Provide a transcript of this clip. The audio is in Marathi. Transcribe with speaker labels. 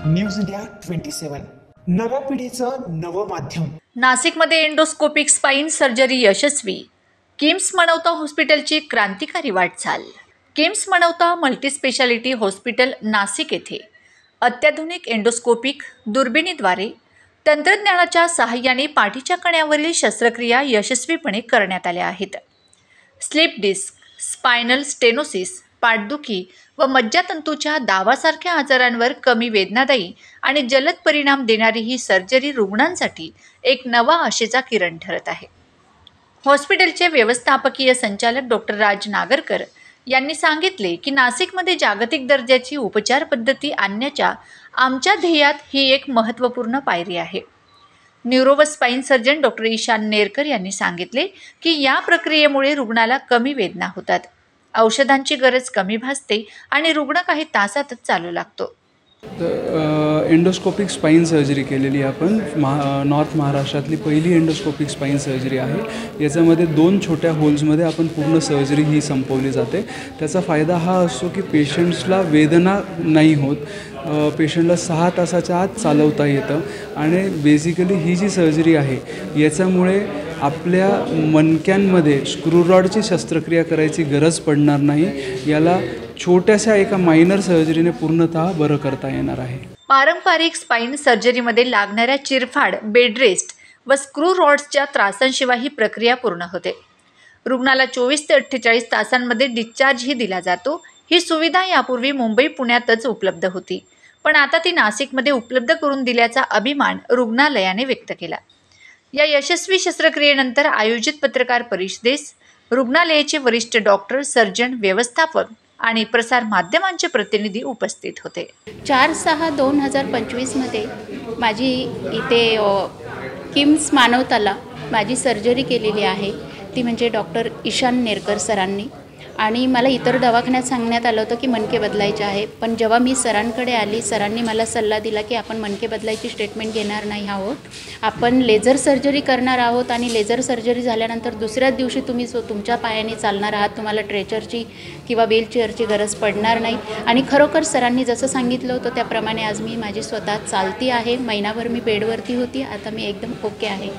Speaker 1: न्यूज इंडिया 27 नव्या पिढीचं नवं माध्यम।
Speaker 2: नाशिकमध्ये एंडोस्कोपिक स्पाइन सर्जरी यशस्वी। किम्स मनौता हॉस्पिटलची क्रांतिकारी वाटचाल। किम्स मनौता मल्टीस्पेशालिटी हॉस्पिटल नाशिक येथे अत्याधुनिक एंडोस्कोपिक दुर्बिणीद्वारे तंत्रज्ञानाच्या सहाय्याने पाठीच्या कण्यावरील शस्त्रक्रिया यशस्वीपणे करण्यात आल्या आहेत। स्लिप डिस्क, स्पायनल स्टेनोसिस, पाठदुखी व मज्जातंतूच्या दाबासारख्या आजारांवर कमी वेदनादायी आणि जलद परिणाम देणारी ही सर्जरी रुग्णांसाठी एक नवा आशेचा किरण ठरत आहे। हॉस्पिटलचे व्यवस्थापकीय संचालक डॉक्टर राज नागरकर यांनी सांगितले की नाशिकमध्ये जागतिक दर्जाची उपचार पद्धती आणण्याच्या आमच्या ध्येयात ही एक महत्त्वपूर्ण पायरी आहे। न्यूरो व spine surgeon doctor Ishan Nerkar यांनी सांगितले की या प्रक्रियेमुळे रुग्णाला कमी वेदना होतात, औषधांची गरज कमी भासते आणि रुग्ण काही तासातच चालू लागतो।
Speaker 3: एंडोस्कोपिक स्पाइन सर्जरी केलेली आपण नॉर्थ महाराष्ट्रातली पहिली एंडोस्कोपिक स्पाइन सर्जरी आहे। याच्यामध्ये 2 छोट्या होल्समध्ये आपण पूर्ण सर्जरी ही संपवली जाते। त्याचा फायदा हा असतो की पेशंट्सला वेदना नाही होत, पेशंटला 6 तासाच्या आत चालवता येतं आणि बेसिकली ही जी सर्जरी आहे याच्यामुळे आपल्या मणक्यांमध्ये स्क्रूरॉडची शस्त्रक्रिया करायची गरज पडणार नाही। याला छोट्याशा एका मायनर सर्जरीने पूर्णतः बरं करता येणार आहे।
Speaker 2: पारंपरिक स्पाइन सर्जरीमध्ये लागणाऱ्या चिरफाड, बेड रेस्ट व स्क्रू रॉड्सच्या त्रासांशिवाय ही प्रक्रिया पूर्ण होते। रुग्णाला 24 ते 48 तासांमध्ये डिस्चार्जही दिला जातो। ही सुविधा यापूर्वी मुंबई, पुण्यातच उपलब्ध होती, पण आता ती नाशिकमध्ये उपलब्ध करून दिल्याचा अभिमान रुग्णालयाने व्यक्त केला। या यशस्वी शस्त्रक्रियेनंतर आयोजित पत्रकार परिषदेस रुग्णालयाचे वरिष्ठ डॉक्टर, सर्जन, व्यवस्थापक आणि प्रसार माध्यमांचे प्रतिनिधी उपस्थित होते।
Speaker 4: 4/6/2025 मध्ये माझी इथे किम्स मानवताला माझी सर्जरी केलेली आहे, ती म्हणजे डॉक्टर ईशान नेरकर सरांनी। आणि मला इतर दवाखान्यात सांगण्यात आलं होतं की मणके बदलायचे आहे, पण जेव्हा मी सरांकडे आली, सरांनी मला सल्ला दिला की आपण मणके बदलायची ट्रीटमेंट घेणार नाही आहोत, आपण लेझर सर्जरी करणार आहोत आणि लेझर सर्जरी झाल्यानंतर दुसऱ्याच दिवशी तुम्ही तुमच्या पायाने चालणार आहात, तुम्हाला ट्रेचरची किंवा व्हीलचेअरची गरज पडणार नाही। आणि खरोखर सरांनी जसं सांगितलं होतं त्याप्रमाणे आज मी माझी स्वतः चालती आहे। महिनाभर मी बेडवरती होती, आता मी एकदम ओके आहे।